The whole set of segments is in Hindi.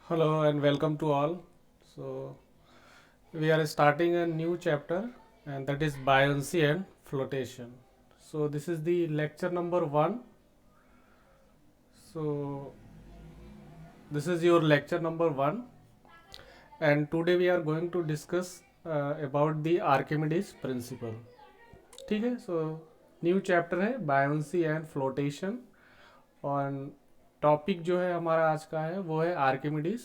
Hello and welcome to all. So, we are starting a new chapter, and that is buoyancy and flotation. So, this is the lecture number 1. So, this is your lecture number 1, and today we are going to discuss about the Archimedes principle. ठीक है, so न्यू चैप्टर है buoyancy and flotation, और टॉपिक जो है हमारा आज का है वो है Archimedes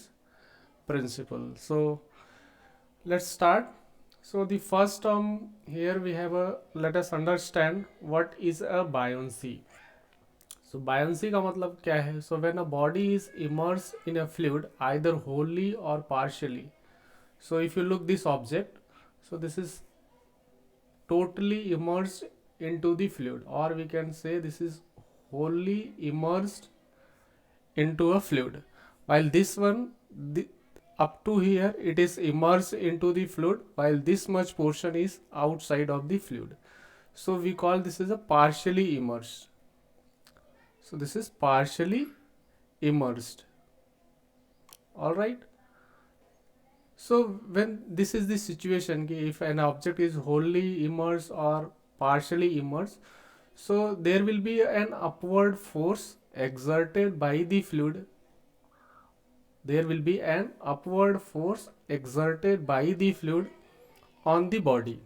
principal. So let's start. So the first term here we have a, let us understand what is a buoyancy. So buoyancy का मतलब क्या है? So when a body is immersed in a fluid either wholly or partially. So if you look this object, so this is totally immersed into the fluid, or we can say this is wholly immersed into a fluid, while this one up to here it is immersed into the fluid, while this much portion is outside of the fluid. So we call this as a partially immersed. So this is partially immersed. All right. So when this is the situation, if an object is wholly immersed or partially immersed, so there will be an upward force exerted by the fluid. There will be an upward force exerted by the fluid on the body,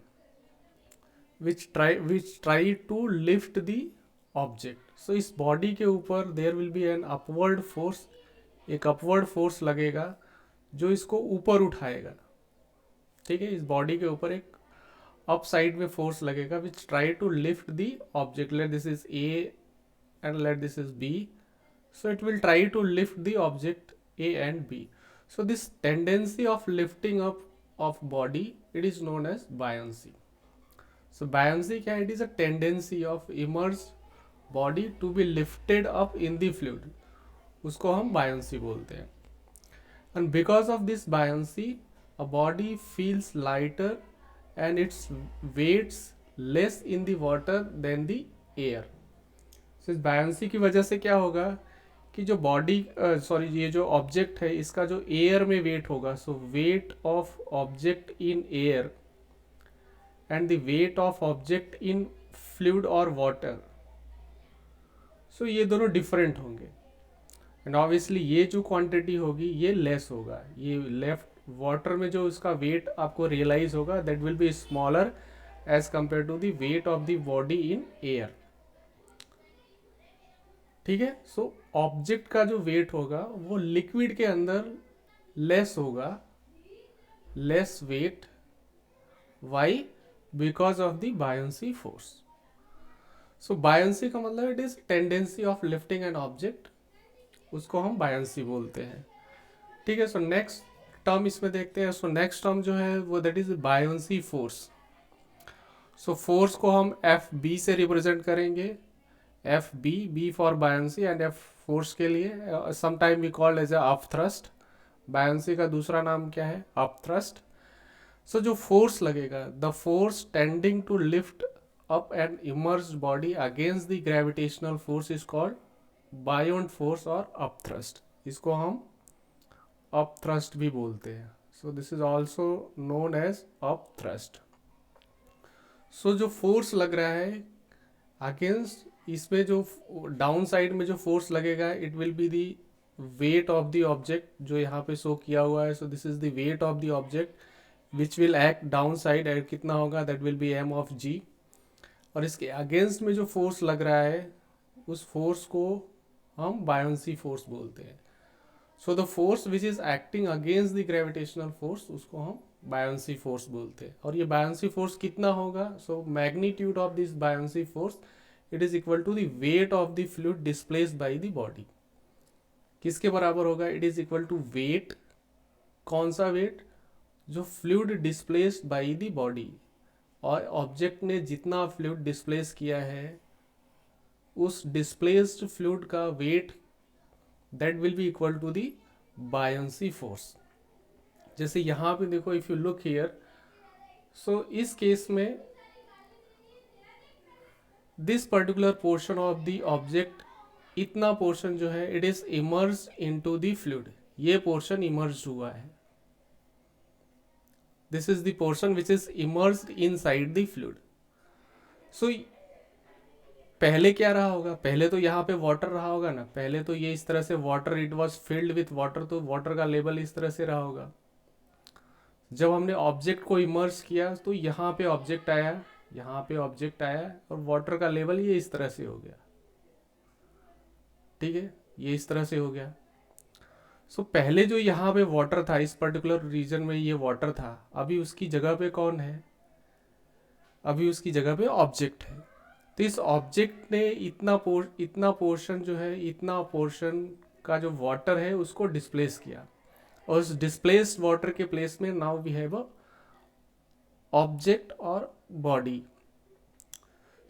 which try to lift the object. So इस body के ऊपर there will be an upward force, एक upward force लगेगा जो इसको ऊपर उठाएगा. ठीक है, इस बॉडी के ऊपर एक अप साइड में फोर्स लगेगा which try to lift the object. Let this is A and let this is B. So it will try to lift the object A and B. So this tendency of lifting up of body, it is known as buoyancy. So buoyancy क्या? It is a tendency of immersed body to be lifted up in the fluid. उसको हम buoyancy बोलते हैं. And because of this buoyancy, a body feels lighter and its weights less in the water than the air. So इस buoyancy की वजह से क्या होगा कि जो बॉडी ये जो ऑब्जेक्ट है इसका जो एयर में वेट होगा, so weight of object in air and the weight of object in fluid और वाटर, सो ये दोनों डिफरेंट होंगे. एंड ऑब्वियसली ये जो क्वांटिटी होगी ये लेस होगा. ये लेफ्ट वाटर में जो इसका वेट आपको रियलाइज होगा that will be smaller as compare to the weight of the body in air. ठीक है. सो ऑब्जेक्ट का जो वेट होगा वो लिक्विड के अंदर लेस होगा, less weight. Why? Because of the buoyancy force. So buoyancy का मतलब it is tendency of lifting an object, उसको हम बायोंसी बोलते हैं. ठीक है. सो नेक्स्ट टर्म इसमें देखते हैं. सो नेक्स्ट टर्म जो है वो that is buoyancy force. So force को हम एफ बी से रिप्रेजेंट करेंगे. F B, B for buoyancy and F force के लिए sometime we called as up thrust. Buoyancy का दूसरा नाम क्या है? Up thrust. सो जो फोर्स लगेगा, the force tending to lift up an immersed body against the gravitational force is called buoyant force और अप थ्रस्ट. इसको हम अप थ्रस्ट भी बोलते हैं. So this is also known as up thrust. So जो फोर्स लग रहा है अगेंस्ट, इसमें जो डाउन साइड में जो फोर्स लगेगा it will be the weight of the object जो यहाँ पे शो किया हुआ है. So this is the weight of the object which will act down side. And कितना होगा? That will be M of G. और इसके अगेंस्ट में जो फोर्स लग रहा है उस फोर्स को हम बायोंसी फोर्स बोलते हैं. So the force which is acting against the gravitational force उसको हम बायोंसी फोर्स बोलते हैं. और ये बायोंसी फोर्स कितना होगा? So magnitude of this buoyancy force it is equal to the weight of the fluid displaced by the body. किसके बराबर होगा? It is equal to weight. कौन सा वेट? जो fluid displaced by the body. और ऑब्जेक्ट ने जितना फ्लूइड डिस्प्लेस किया है उस डिस्प्लेस्ड फ्लूइड का weight that will be equal to the buoyancy force. जैसे यहाँ पे देखो, इफ यू लुक हियर, सो इस केस में this particular portion of the object, इतना पोर्शन जो है it is immersed into the fluid. ये पोर्शन इमर्ज हुआ है, this is the portion which is emerged inside the fluid. So पहले क्या रहा होगा, पहले तो यहाँ पे वाटर रहा होगा ना, पहले तो ये इस तरह से water, it was filled with water, तो वाटर का लेवल इस तरह से रहा होगा। जब हमने ऑब्जेक्ट को इमर्ज किया तो यहाँ पे ऑब्जेक्ट आया, यहाँ पे ऑब्जेक्ट आया और वाटर का लेवल ये इस तरह से हो गया, ठीक है, ये इस तरह से हो गया। सो पहले जो यहाँ पे वाटर था, इस पर्टिकुलर रीजन में ये वाटर था, अभी उसकी जगह पे कौन है, अभी उसकी जगह पे ऑब्जेक्ट है। तो इस ऑब्जेक्ट ने इतना पोर्शन जो है, इतना पोर्शन का जो वाटर है उसको डिस्प्लेस किया, और उस डिस्प्लेस्ड वाटर के प्लेस में now we have a object और बॉडी।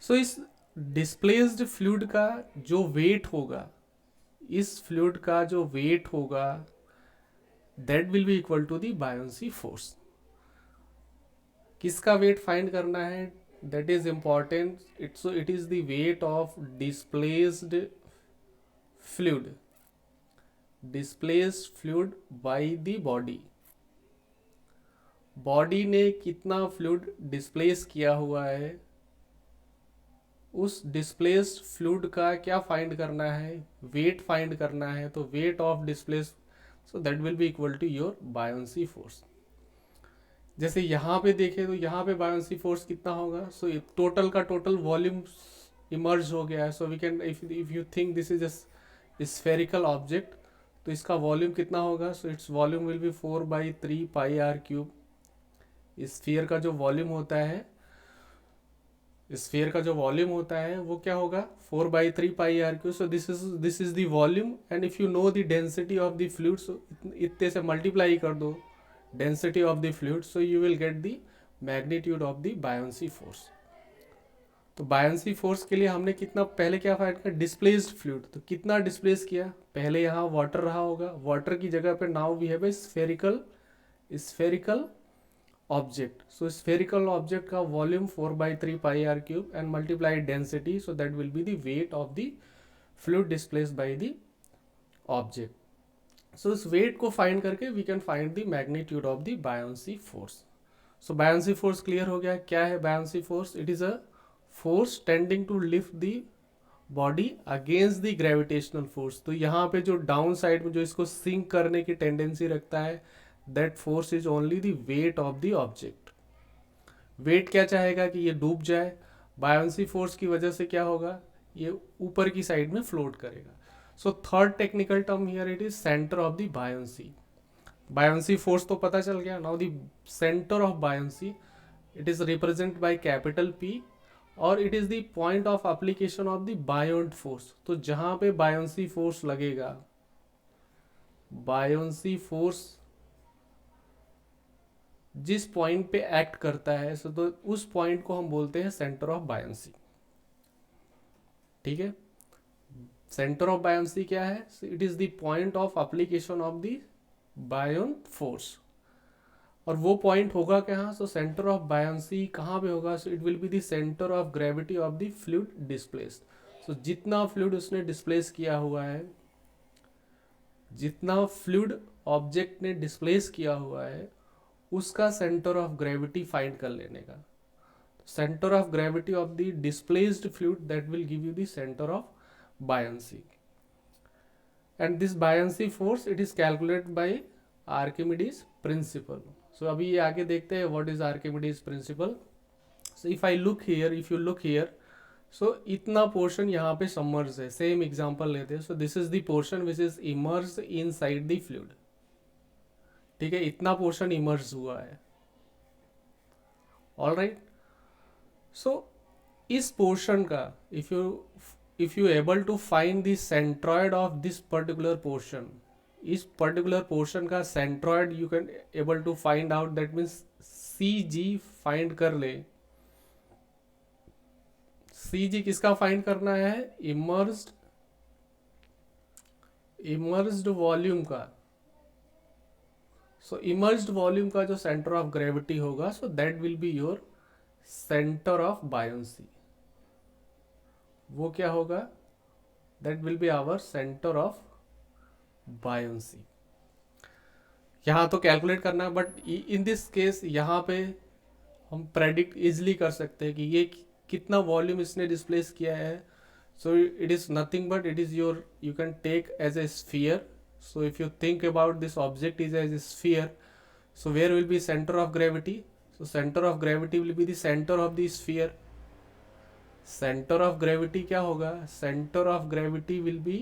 सो इस डिस्प्लेस्ड फ्लूइड का जो वेट होगा, इस फ्लूइड का जो वेट होगा, that will be equal to the buoyancy force. किसका वेट फाइंड करना है, that is important, it is the weight of displaced fluid, displaced fluid by the body. Body ने कितना फ्लूइड डिस्प्लेस किया हुआ है, उस डिस्प्लेस्ड फ्लूइड का क्या फाइंड करना है, वेट फाइंड करना है। तो weight of displace, so that will be equal to your buoyancy force. जैसे यहाँ पे देखें तो यहाँ पे बायोंसी फोर्स कितना होगा, सो टोटल का टोटल वॉल्यूम इमर्ज हो गया है। So we can, if you think this is a spherical object, तो इसका वॉल्यूम कितना होगा, so it's volume will be 4/3 pi r cube. Sphere का जो वॉल्यूम होता है, स्फीयर का जो वॉल्यूम होता है वो क्या होगा, 4/3 pi r cube. So this is the volume, and if you know the density of the fluid, so इतने से मल्टीप्लाई कर दो density of the fluid, so you will get the magnitude of the buoyancy force. तो बायोंसी फोर्स के लिए हमने कितना पहले क्या फाइंड किया, डिस्प्लेस्ड फ्लूइड, तो कितना डिस्प्लेस किया, पहले यहाँ वाटर रहा होगा, वाटर की जगह पे now we have a spherical object. So spherical object का volume 4/3 pi r cube and multiply density, so that will be the weight of the fluid displaced by the object. So इस वेट को फाइंड करके we can find the magnitude of the buoyancy force. So buoyancy force clear हो गया, क्या है buoyancy force, it is a force tending to lift the body against the gravitational force. तो यहाँ पे जो डाउन साइड में जो इसको सिंक करने की टेंडेंसी रखता है, that force is only the weight of the object. Weight क्या चाहेगा कि ये डूब जाए, बायोंसी फोर्स की वजह से क्या होगा, ये ऊपर की साइड में फ्लोट करेगा। So third technical term here, it is centre of the buoyancy. Buoyancy force तो पता चल गया, now the centre of buoyancy, it is represent by capital P, और it is the point of application of the buoyant force. तो जहां पे बायोंसी फोर्स लगेगा, बायोंसी फोर्स जिस पॉइंट पे एक्ट करता है, सो तो उस पॉइंट को हम बोलते हैं सेंटर ऑफ बायोंसी, ठीक है। सेंटर ऑफ बायोंसी क्या है, it is the point of application of the buoyant force. और वो पॉइंट होगा कहाँ, सो सेंटर ऑफ बायोंसी कहाँ पे होगा, so it will be the centre of gravity of the fluid displaced. So जितना फ्लूइड उसने डिस्प्लेस किया हुआ है, जितना फ्लूइड ऑब्जेक्ट ने डिस्प्लेस किया हुआ है, उसका सेंटर ऑफ ग्रेविटी फाइंड कर लेने का। Centre of gravity of the displaced fluid, that will give you the centre of buoyancy. And this buoyancy force, it is calculated by Archimedes principle. So अभी ये आगे देखते हैं what is Archimedes principle. So if I look here, if you look here, so इतना पोर्शन यहाँ पे सबमर्ज है, सेम एग्जांपल लेते हैं। So this is the portion which is emerge inside the fluid, ठीक है, इतना पोर्शन इमर्ज हुआ है, ऑल राइट। सो इस पोर्शन का, if you able to find the centroid of this particular portion, इस पर्टिकुलर पोर्शन का centroid you can able to find out, that means C G find कर ले। सी जी किसका फाइंड करना है, इमर्ज्ड वॉल्यूम का। सो इमर्ज्ड वॉल्यूम का जो सेंटर ऑफ ग्रेविटी होगा, so that will be your centre of buoyancy. वो क्या होगा, that will be our centre of buoyancy. यहाँ तो कैलकुलेट करना है, बट इन दिस केस यहाँ पे हम प्रेडिक्ट इजिली कर सकते हैं कि ये कितना वॉल्यूम इसने डिस्प्लेस किया है. So it is nothing but it is your, you can take as a sphere. So if you think about this object is as a sphere, so where will be center of gravity? So center of gravity will be the center of the sphere. Center of gravity क्या होगा? Center of gravity will be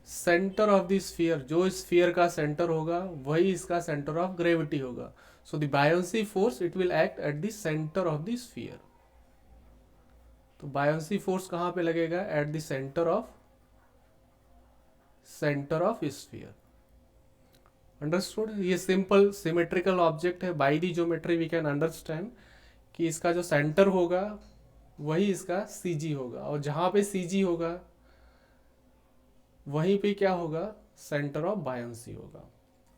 center of the sphere. जो sphere का center होगा वही इसका center of gravity होगा. So the buoyancy force it will act at the center of the sphere. तो buoyancy force कहाँ पे लगेगा? At the center of sphere. Understood. ये सिंपल सिमेट्रिकल ऑब्जेक्ट है. By the geometry we can understand कि इसका जो सेंटर होगा वही इसका सी जी होगा, और जहाँ पे सी जी होगा वहीं पे क्या होगा? सेंटर ऑफ बायंसी होगा.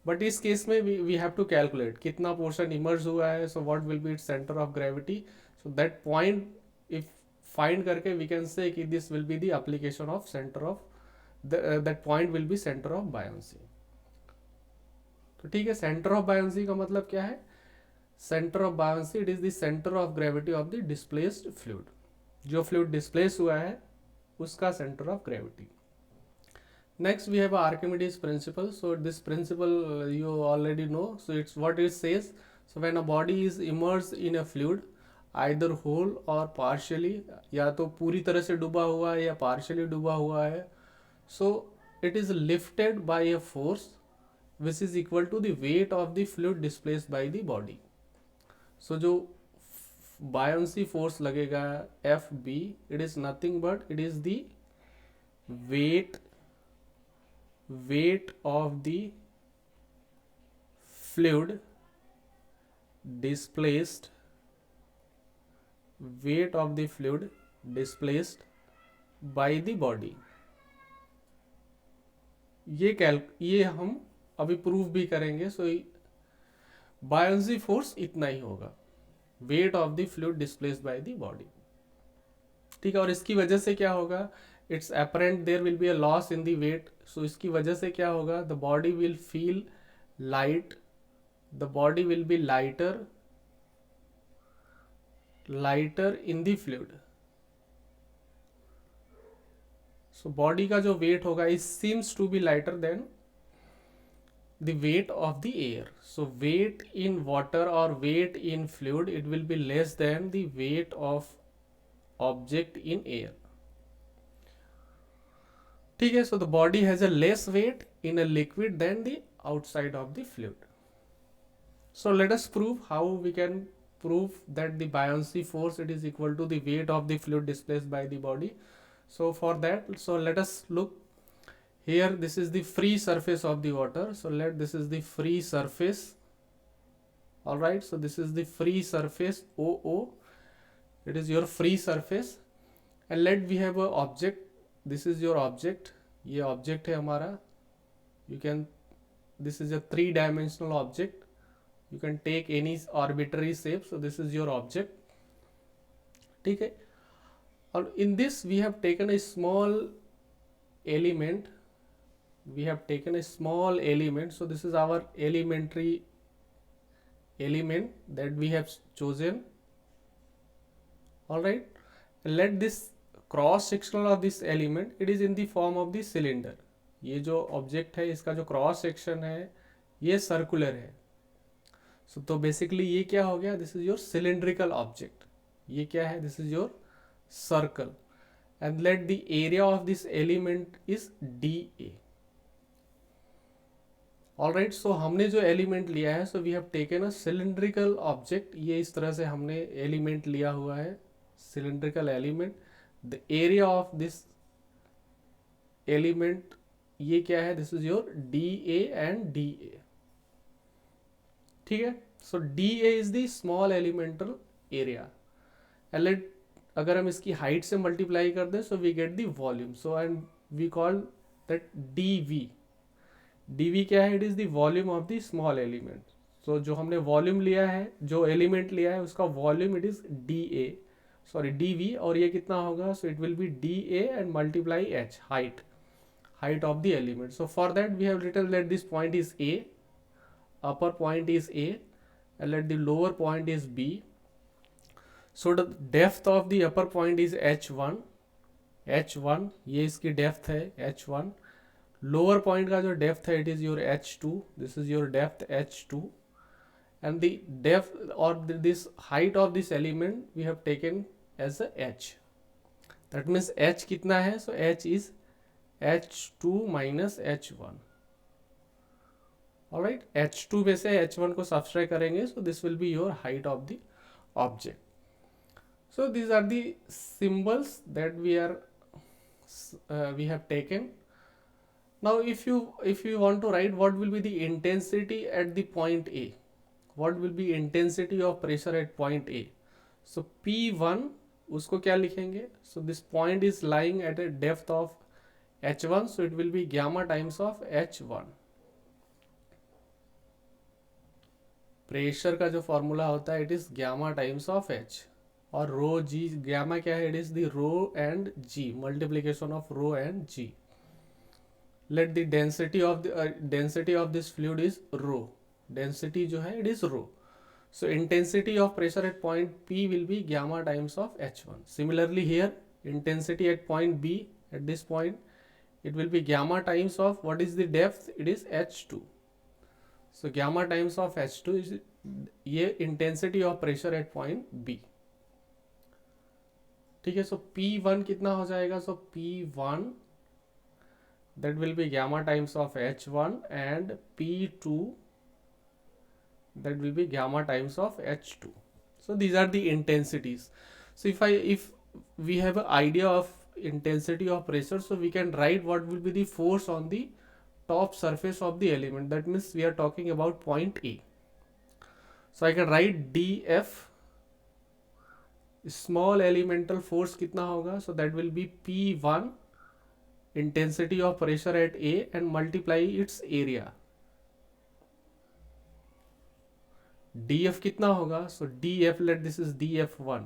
बट इस केस में वी हैव टू कैलकुलेट कितना पोर्शन इमर्ज हुआ है. So what will B its centre of gravity. So that point if find करके वी कैन से कि this will be the application of centre of that point will be centre of buoyancy. तो ठीक है, सेंटर ऑफ बायंसी का मतलब क्या है? Centre of buoyancy it is the centre of gravity of the displaced fluid. जो फ्लूइड डिस्प्लेस हुआ है उसका centre of gravity. Next we have Archimedes principle. So this principle you already know. So it's what it says. So when a body is immersed in a fluid either whole और पार्शियली, या तो पूरी तरह से डूबा हुआ है या पार्शियली डूबा हुआ है. So it is lifted bye a force which is equal to the weight of the fluid displaced by the body. So जो buoyancy force लगेगा FB, it is nothing but it is the weight of the fluid displaced, weight of the fluid displaced by the body. ये हम अभी प्रूफ भी करेंगे. सो बायंसी फोर्स इतना ही होगा, weight of the fluid displaced by the body. ठीक है, और इसकी वजह से क्या होगा? It's apparent there will be a loss in the weight. So इसकी वजह से क्या होगा? The body will feel light, the body will be lighter in the fluid. So body का जो वेट होगा it seems to be lighter than the weight of the air. So weight in water or weight in fluid it will be less than the weight of object in air. ठीक है, so the body has a less weight in a liquid than the outside of the fluid. So let us prove how we can prove that the buoyancy force it is equal to the weight of the fluid displaced by the body. So for that, so let us look. Here this is the free surface of the water. So this is the free surface. All right, so this is the free surface OO. It is your free surface. And let we have a object. This is your object. ये object है हमारा. You can, this is a 3-dimensional object. You can take any arbitrary shape. So this is your object. ठीक है. और in this we have taken a small element. We have taken a small element. So this is our elementary element that we have chosen. All right, let this cross sectional of this element it is in the form of the cylinder. ये जो object है इसका जो cross section है ये circular है. So तो basically ये क्या हो गया? This is your cylindrical object. ये क्या है? This is your circle. And let the area of this element is dA. All right, so हमने जो एलिमेंट लिया है, so we have taken a cylindrical object. ये इस तरह से हमने एलिमेंट लिया हुआ है, cylindrical element. The area of this element ये क्या है? This is your D A and D A. ठीक है, so D A is the small elemental area. And let, अगर हम इसकी हाइट से मल्टीप्लाई कर दें, so we get the volume. So and we call that D V. dV क्या है? It is the volume of the small element. So जो हमने वॉल्यूम लिया है, जो एलिमेंट लिया है उसका वॉल्यूम इट इज dV, और ये कितना होगा? So it will B dA and multiply h, height. height of the element. So for that we have written that this point is A, upper point is A, and let the lower point is B. So the depth of the upper point is h1, h1 ये इसकी depth है h1. लोअर पॉइंट का जो डेप्थ है it is your h2, this is your depth h2, and the depth or this height of this element we have taken as a h. That means h कितना है? So h is h2 minus h1. Alright, h2 में से h1 को subtract करेंगे, so this will be your height of the object. So these are the symbols that we have taken. Now if you want to write what will be the intensity at the point A, what will be intensity of pressure at point A, so P1 उसको क्या लिखेंगे? So this point is lying at a depth of h1, so it will be gamma times of h1. Pressure का जो फॉर्मूला होता है it is gamma times of h, और रो जी gamma क्या है? It is the rho and g, multiplication of rho and g. Let the density of this fluid is rho. Density जो है it is rho. So intensity of pressure at point P will be gamma times of h1. Similarly here, intensity at point B, at this point, it will be gamma times of, what is the depth? It is h2. So gamma times of h2 is ये intensity of pressure at point B. ठीक है. So P1 कितना हो जाएगा? So P1, that will be gamma times of h1, and P2, that will be gamma times of h2. So these are the intensities. So if we have an idea of intensity of pressure, so we can write what will be the force on the top surface of the element. That means we are talking about point A. So I can write dF, small elemental force कितना होगा? So that will be P1, intensity of pressure at A, and multiply its area. dF कितना होगा? So dF, let this is dF1.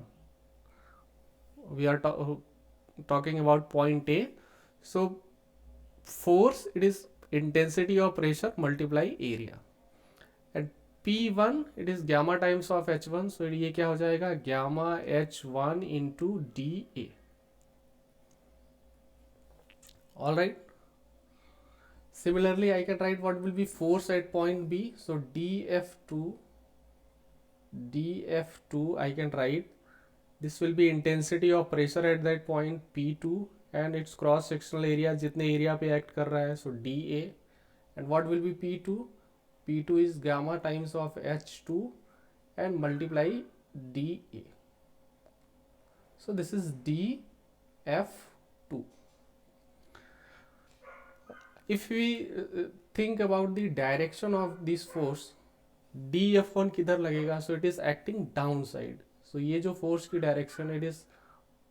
We are talking about point A. So force, it is intensity of pressure multiply area, and P1 it is gamma times of h1. So ये क्या हो जाएगा? gamma h1 into dA. All right. Similarly, I can write what will be force at point B. So dF2, I can write this will be intensity of pressure at that point P2, and its cross sectional area जितने area पे act कर रहा है, so dA, and what will be P2? P2 is gamma times of h2 and multiply dA. So this is dF2. If we think about the direction of this force, dF1 किधर लगेगा? So it is acting downside. So ये जो force की direction, it is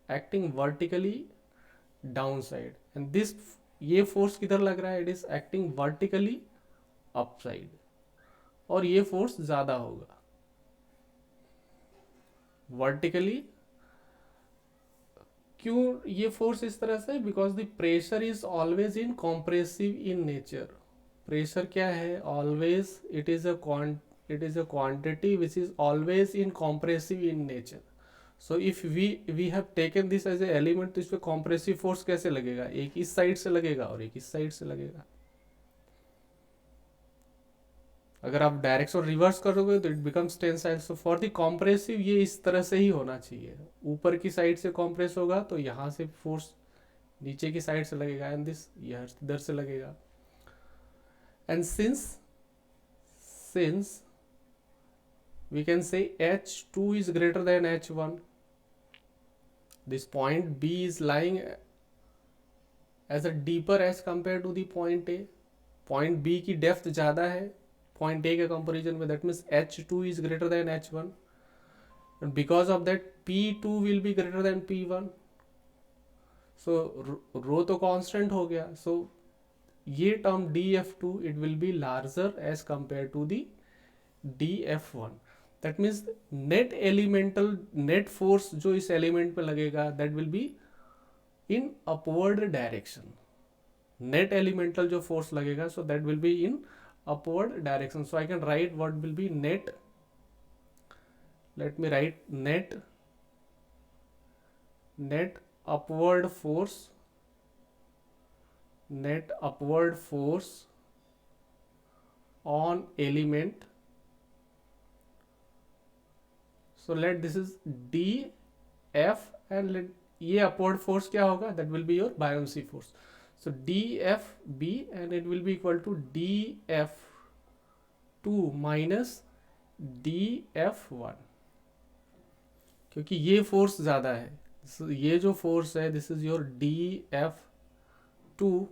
acting vertically downside, and this ये force किधर लग रहा है? It is acting vertically upside, और ये force ज़्यादा होगा vertically. क्यों ये फोर्स इस तरह से? Because the pressure is always in compressive in nature. Pressure क्या है? Always it is a quantity which is always in compressive in nature. So if we have taken this as a element, तो इस पर कॉम्प्रेसिव फोर्स कैसे लगेगा? एक इस साइड से लगेगा और एक इस साइड से लगेगा. अगर आप डायरेक्शन रिवर्स करोगे तो it becomes tensile. So for the compressive ये इस तरह से ही होना चाहिए. ऊपर की साइड से कॉम्प्रेस होगा तो यहाँ से फोर्स नीचे की साइड से लगेगा, एंड दिस इधर से लगेगा. And since we can say h2 is greater than h1, this point B is lying as a deeper as compare to the point A. Point B की डेप्थ ज़्यादा है पॉइंट A के कंपेरिजन में. That means h2 is greater than h1, and because of that P2 will be greater than P1. so rho तो constant हो गया. so ये term dF2 it will be larger as compared to the dF1. that means net force जो इस element पे लगेगा that will be in upward direction. Net elemental जो फोर्स लगेगा, सो that will be in upward direction. So I can write what will B net. Let me right net upward force, net upward force on element. So let this is df and let ये upward force क्या होगा, that will be your buoyancy force. So dfb and it will be equal to df2 minus df1, क्योंकि ये फोर्स ज़्यादा है. ये जो फोर्स है दिस इज योर df2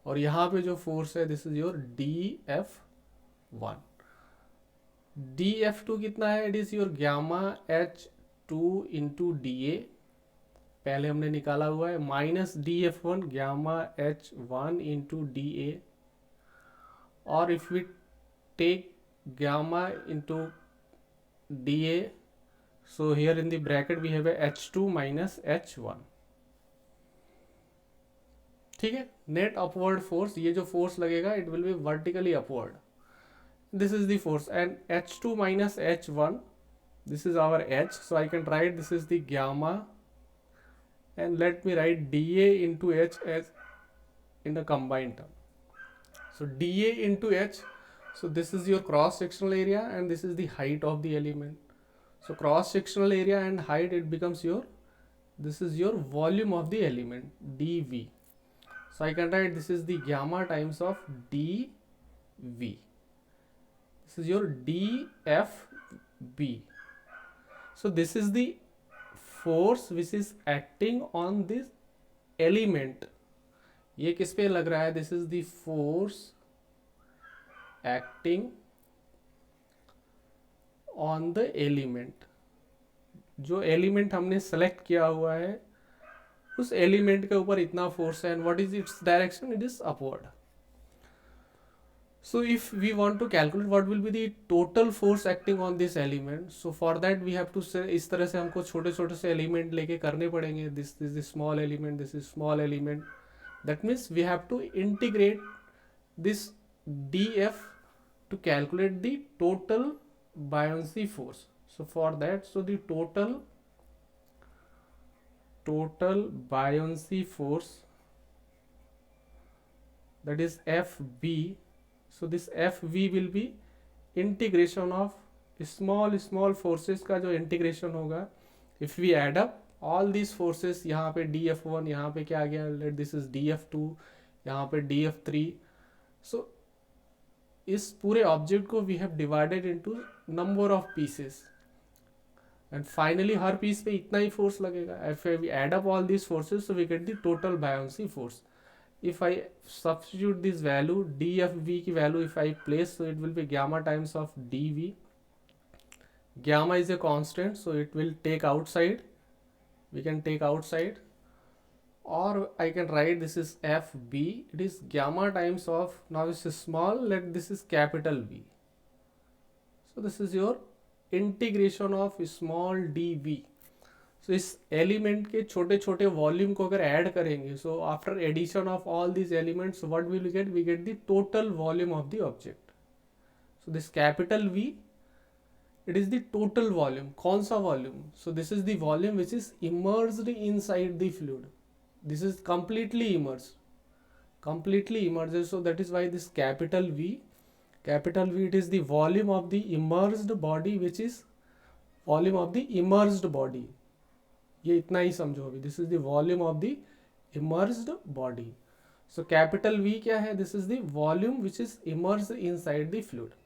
और यहाँ पे जो फोर्स है this is your df1. df2 कितना है, it is your gamma h2 into D, पहले हमने निकाला हुआ है, minus df1 gamma h1 into D, और if we take gamma into D, so here in the bracket we have a h2 minus h1. ठीक है. नेट अपवर्ड फोर्स, ये जो फोर्स लगेगा it will B vertically upward. This is the force and h2 minus h1, this is our h, so I can write this is the gamma and let me write dA into h as in a combined term. So dA into h, so this is your cross sectional area and this is the height of the element. So cross sectional area and height, it becomes your, this is your volume of the element dV. So I can write this is the gamma times of dV. This is your dFB. So this is the force which is acting on this element. ये किस पे लग रहा है, this is the force acting on the element. जो एलिमेंट हमने सेलेक्ट किया हुआ है उस एलिमेंट के ऊपर इतना फोर्स है. And what is its direction, it is upward. So if we want to calculate what will be the total force acting on this element, so for that we have to, इस तरह से हमको छोटे छोटे से एलिमेंट लेके करने पड़ेंगे. This is the small element, this is small element. That means we have to integrate this df to calculate the total buoyancy force. So for that, so the total buoyancy force, that is Fb. So this Fb will be integration of small forces का जो integration होगा. If we add up all these forces, यहाँ पे df1, यहाँ पे क्या आ गया, let this is df2, यहाँ पे df3. So इस पूरे ऑब्जेक्ट को we have divided into number of pieces and finally हर पीस पे इतना ही फोर्स लगेगा. If we add up all this forces, so we get the total buoyancy force. If I substitute this value dfv की value if I place, so it will be gamma times of dv. Gamma is a constant, so it will take outside, we can take outside, or I can write this is FB, it is gamma times of, now this is small, let this is capital V. So this is your integration of small dV. So इस एलिमेंट के छोटे छोटे वॉल्यूम को अगर ऐड करेंगे, so after addition of all these elements what will we get the total volume of the object. So this capital V, it is the total volume. कौन सा volume, so this is the volume which is immersed inside the fluid. This is completely immersed, so that is why this capital V, it is the volume of the immersed body, which is volume of the immersed body. ये इतना ही समझो अभी. This is the volume of the immersed body. So capital V क्या है, this is the volume which is immersed inside the fluid.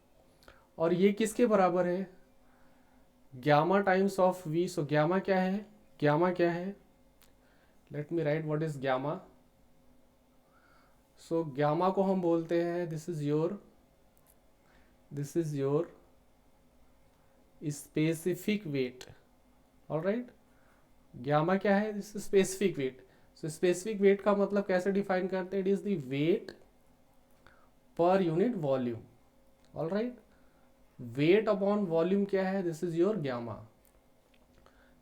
और ये किसके बराबर है, gamma times of V. So gamma क्या है, let me write what is gamma. So gamma को हम बोलते हैं, this is your specific weight. all right, gamma क्या है, this is specific weight. So specific weight का मतलब कैसे डिफाइन करते हैं, it is the weight per unit volume. all right, weight upon volume क्या है, this is your gamma.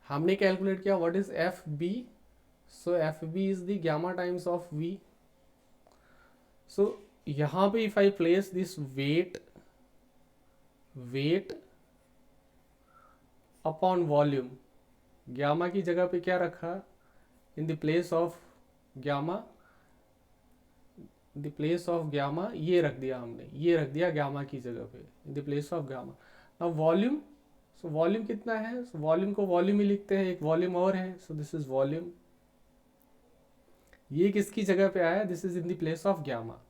हमने कैलकुलेट किया what is FB. So FB is the gamma times of V. सो यहाँ पे if I place this wait upon volume, gamma की जगह पे क्या रखा, in the place of gamma, the place of gamma ये रख दिया हमने, ये रख दिया ग्यामा की जगह पे in the place of gamma. अब वॉल्यूम, सो वॉल्यूम कितना है, सो वॉल्यूम को वॉल्यूम ही लिखते हैं, एक वॉल्यूम और है, सो दिस इज वॉल्यूम। ये किसकी जगह पे आया, this is in the place of gamma.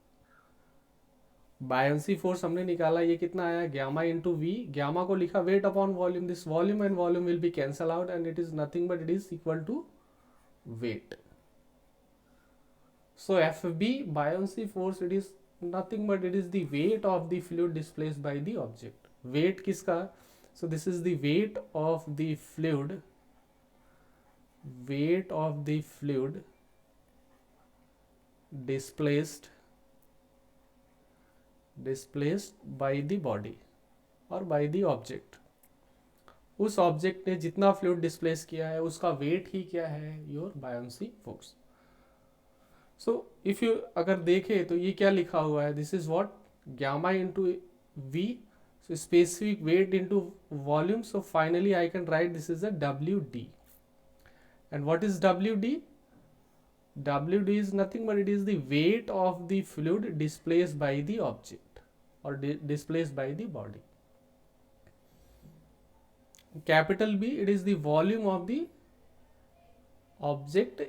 Buoyancy force हमने निकाला, ये कितना आया, ग्यामा इंटू वी, ग्यामा को लिखा weight upon volume, this volume and volume will be cancel out and it is nothing but it is equal to weight. So FB buoyancy force, it is nothing but it is the weight of the fluid displaced by the object. Weight किसका, so this is the weight of the fluid, weight of the fluid displaced by the body or by the object. उस ऑब्जेक्ट ने जितना फ्लूइड डिस्प्लेस किया है उसका वेट ही क्या है, your buoyancy force. So if you अगर देखें तो ये क्या लिखा हुआ है, this is what, gamma into V, so specific weight into volume, so finally I can write this is a WD. And what is WD? WD is nothing but it is the weight of the fluid displaced by the object or displaced by the body. Capital B, it is the volume of the object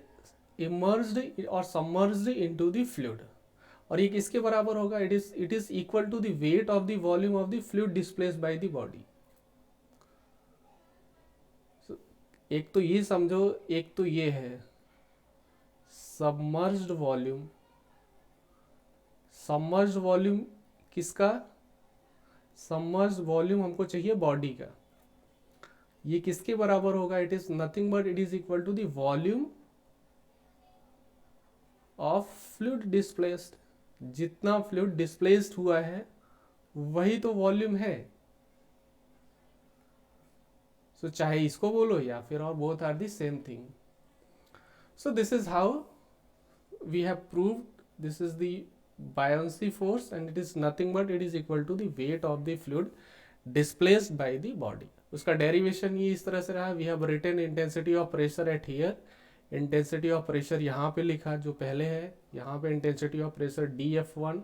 immersed or submerged into the fluid. और ये किसके बराबर होगा, it is equal to the weight of the volume of the fluid displaced by the body. So, एक तो ये समझो, एक तो ये है submerged volume, submerged volume किसका, submerged volume हमको चाहिए बॉडी का, ये किसके बराबर होगा, it is nothing but it is equal to the volume of fluid displaced, जितना फ्लूइड डिस्प्लेस्ड हुआ है वही तो वॉल्यूम है। सो चाहे इसको बोलो या फिर, और both are the same thing. So this is how we have proved, this is the buoyancy force and it is nothing but it is equal to the weight of the fluid displaced by the body. उसका डेरिवेशन ये इस तरह से रहा, we have written intensity of pressure at here, intensity of pressure यहाँ पे लिखा जो पहले है, यहाँ पे intensity of pressure dF1,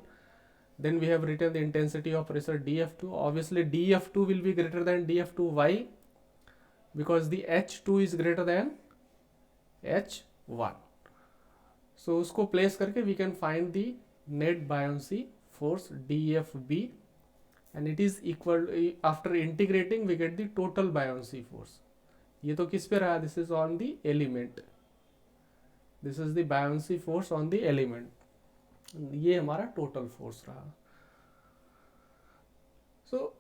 then we have written the intensity of pressure dF2. Obviously dF2 will be greater than dF2, why, because the H2 is greater than H1. So उसको प्लेस करके we can find the net buoyancy force dFB and it is equal, after integrating we get the total buoyancy force. ये तो किस पे रहा, this is on the element, this is the buoyancy force on the element, ये हमारा टोटल फोर्स रहा। So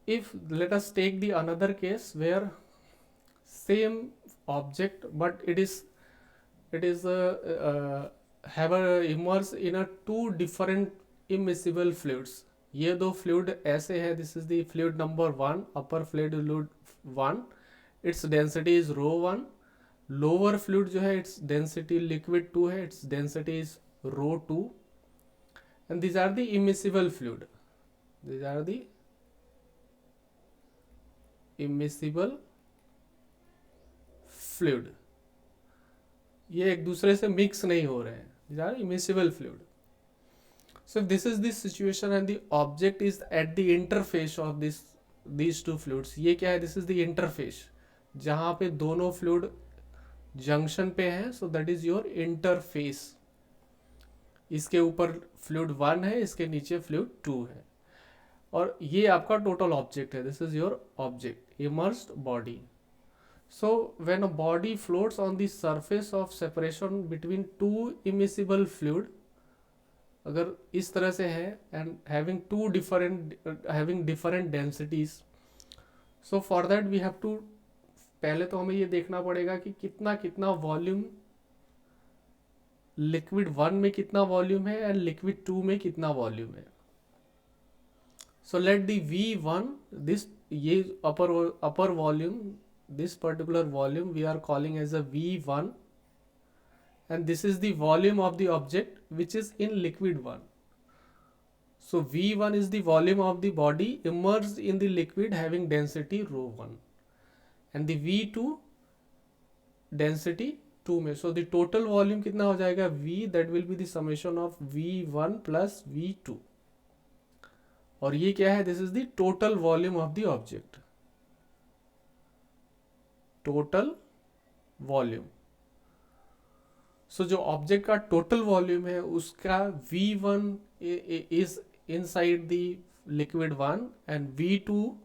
if let us take the another case where same object but it is have immerse in a two different immiscible fluids. ये दो फ्लूइड ऐसे है, this is the fluid number 1, upper fluid 1, its density is ρ1, lower fluid जो है इट्स डेंसिटी लिक्विड 2 है, its density is ρ2 and these are the immiscible fluid, these are the immiscible fluid, ये एक दूसरे से मिक्स नहीं हो रहे हैं, these are immiscible fluid. So this is this situation and the object is at the interface of these two fluids. ये क्या है, दिस इज द इंटरफेस, जहां पे दोनों फ्लूइड जंक्शन पे है, so that is your interface. इसके ऊपर फ्लूइड 1 है, इसके नीचे फ्लूइड 2 है, और ये आपका टोटल ऑब्जेक्ट है, this is your object, immersed body. So when a body floats on the surface of separation between two immiscible fluid, अगर इस तरह से है and having different densities, so for that we have to, पहले तो हमें ये देखना पड़ेगा कि कितना वॉल्यूम लिक्विड 1 में कितना वॉल्यूम है एंड लिक्विड 2 में कितना वॉल्यूम है। So let the V1, this ये upper volume, this particular volume we are calling as a V1 and this is the volume of the object which is in liquid 1. So V1 is the volume of the body immersed in the liquid having density rho 1, and the V2 density 2 में. So the total volume कितना हो जाएगा V, that will be the summation of V1 plus V2. और ये क्या है, this is the total volume of the object, total volume. So जो ऑब्जेक्ट का टोटल वॉल्यूम है उसका V1 is inside the liquid 1 and V2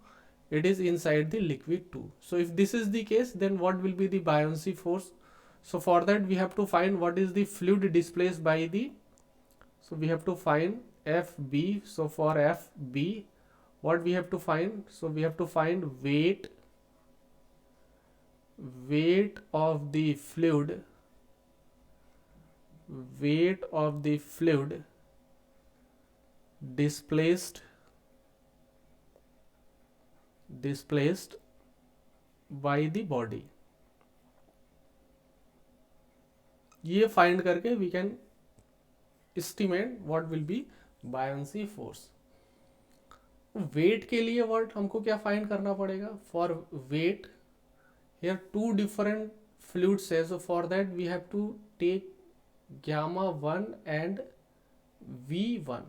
it is inside the liquid 2. So if this is the case, then what will be the buoyancy force? So for that we have to find what is the fluid displaced by the, so we have to find FB. So for FB, what we have to find? So we have to find weight of the fluid, weight of the fluid displaced by the body. ये फाइंड करके we can estimate what will be buoyancy force. Weight के लिए व्हाट हमको क्या फाइंड करना पड़ेगा? For weight here two different fluids है, so for that we have to take gamma 1 and V1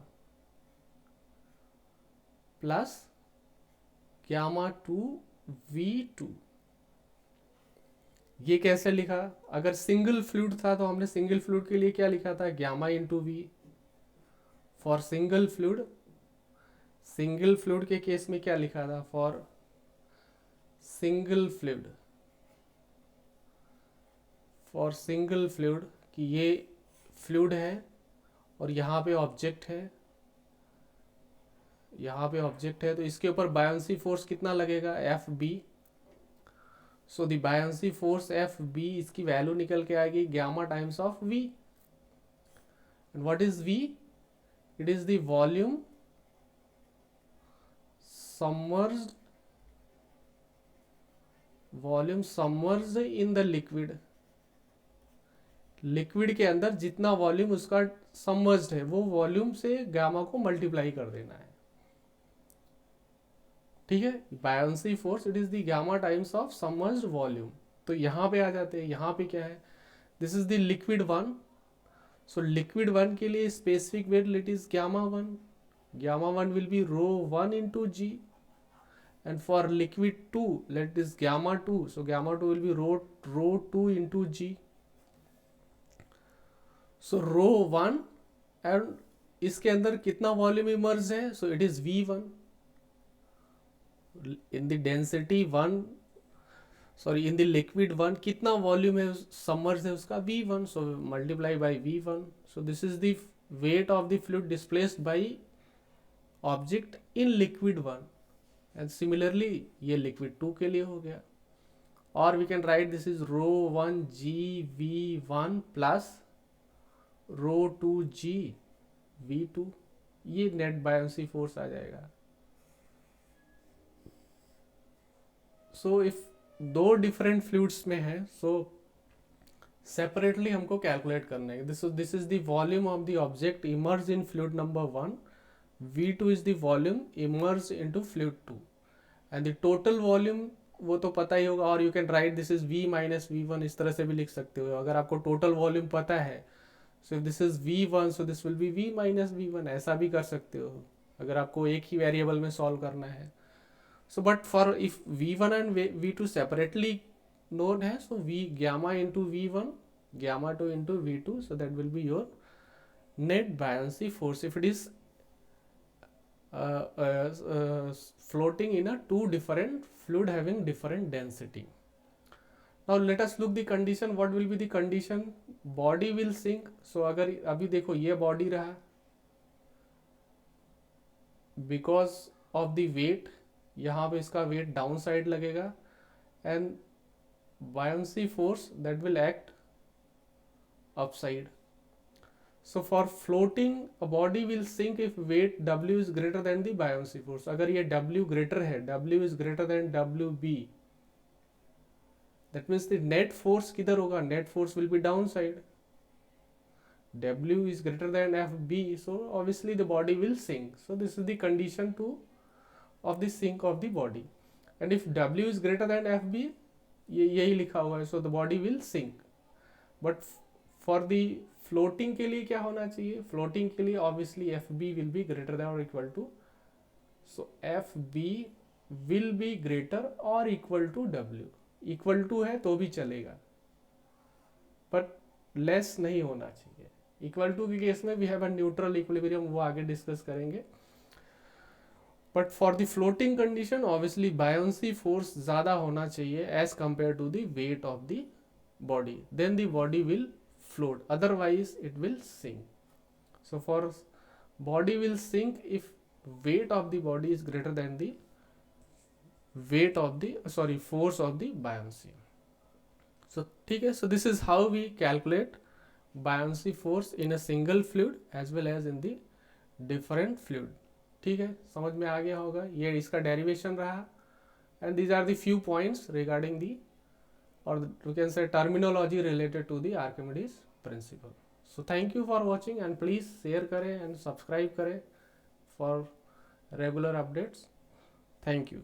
plus gamma 2 V2. ये कैसे लिखा? अगर सिंगल फ्लूइड था तो हमने सिंगल फ्लूइड के लिए क्या लिखा था? gamma into V for single fluid. Single fluid के केस में क्या लिखा था? For single fluid, for single fluid कि ये फ्लूइड है और यहाँ पे ऑब्जेक्ट है, यहाँ पे ऑब्जेक्ट है, तो इसके ऊपर बायोंसी फोर्स कितना लगेगा? F B. So the buoyancy force F B, इसकी वैल्यू निकल के आएगी gamma times of V. And what is V? It is the volume submerged in the liquid. Liquid के अंदर जितना वॉल्यूम उसका सबमर्ज्ड है वो वॉल्यूम से गामा को मल्टीप्लाई कर देना है. ठीक है, buoyancy force it is the gamma times of submerged volume. तो यहाँ पे आ जाते हैं. यहाँ पे क्या है? This is the liquid 1. So liquid 1 के लिए specific weight it is gamma 1. Gamma 1 will be rho 1 into g. And for liquid 2 let is gamma 2. So gamma 2 will be rho 2 into g. So rho 1 and इसके अंदर कितना वॉल्यूम इमर्ज है? So it is V1 in the density 1, sorry in the liquid 1 कितना वॉल्यूम है सबमर्ज है उसका? V1. So multiply by V1. So this is the weight of the fluid displaced by object in liquid 1. And similarly ये लिक्विड 2 के लिए हो गया. और we can write this is rho 1 g V1 plus rho 2 g V2. ये नेट बायोंसी फोर्स आ जाएगा. सो इफ दो डिफरेंट फ्लूइड्स में है, सो सेपरेटली हमको कैलकुलेट करना है. This is the volume of the object emerge in fluid number 1. V2 is the volume emerge into fluid 2 and the total volume वो तो पता ही होगा. और you can write this is V minus V1, इस तरह से भी लिख सकते हो अगर आपको टोटल वॉल्यूम पता है. So if this is V1, so this will be V minus V1, ऐसा भी कर सकते हो अगर आपको एक ही वेरिएबल में सॉल्व करना है. So but for if V1 and V2 separately known है, सो V gamma into V1, gamma 2 into V2, so that will be your net buoyancy force if it is floating in a two different fluid having different density. Now let us look the condition. What will be the condition? Body will sink. So अगर अभी देखो ये body रहा, because of the weight, यहाँ पे इसका weight down side लगेगा and buoyancy force that will act upside. So for floating a body will sink if weight W is greater than the buoyancy force. अगर ये W greater है, W is greater than WB, that means the net force किधर होगा? Net force will be downside. W is greater than FB, so obviously the body will sink. So this is the condition to of the sink of the body. And if W is greater than FB, ये यही लिखा हुआ है, so the body will sink. But for the floating के लिए क्या होना चाहिए? Floating के लिए obviously FB will be greater than or equal to, so FB will be greater or equal to W. Equal to है तो भी चलेगा, but less नहीं होना चाहिए. इक्वल टू के केस में we have a neutral equilibrium, वो आगे डिस्कस करेंगे. But for the floating condition obviously buoyancy force ज़्यादा होना चाहिए as compare to the weight of the body, then the body will float, otherwise it will sink. So for body will sink if weight of the body is greater than the weight of the force of the buoyancy. So ठीक है, so this is how we calculate buoyancy force in a single fluid as well as in the different fluid. ठीक है, समझ में आ गया होगा, ये इसका डेरिवेशन रहा. And these are the few points regarding the, or you can say terminology related to the Archimedes principle. So thank you for watching and please share करें and subscribe करें for regular updates. Thank you.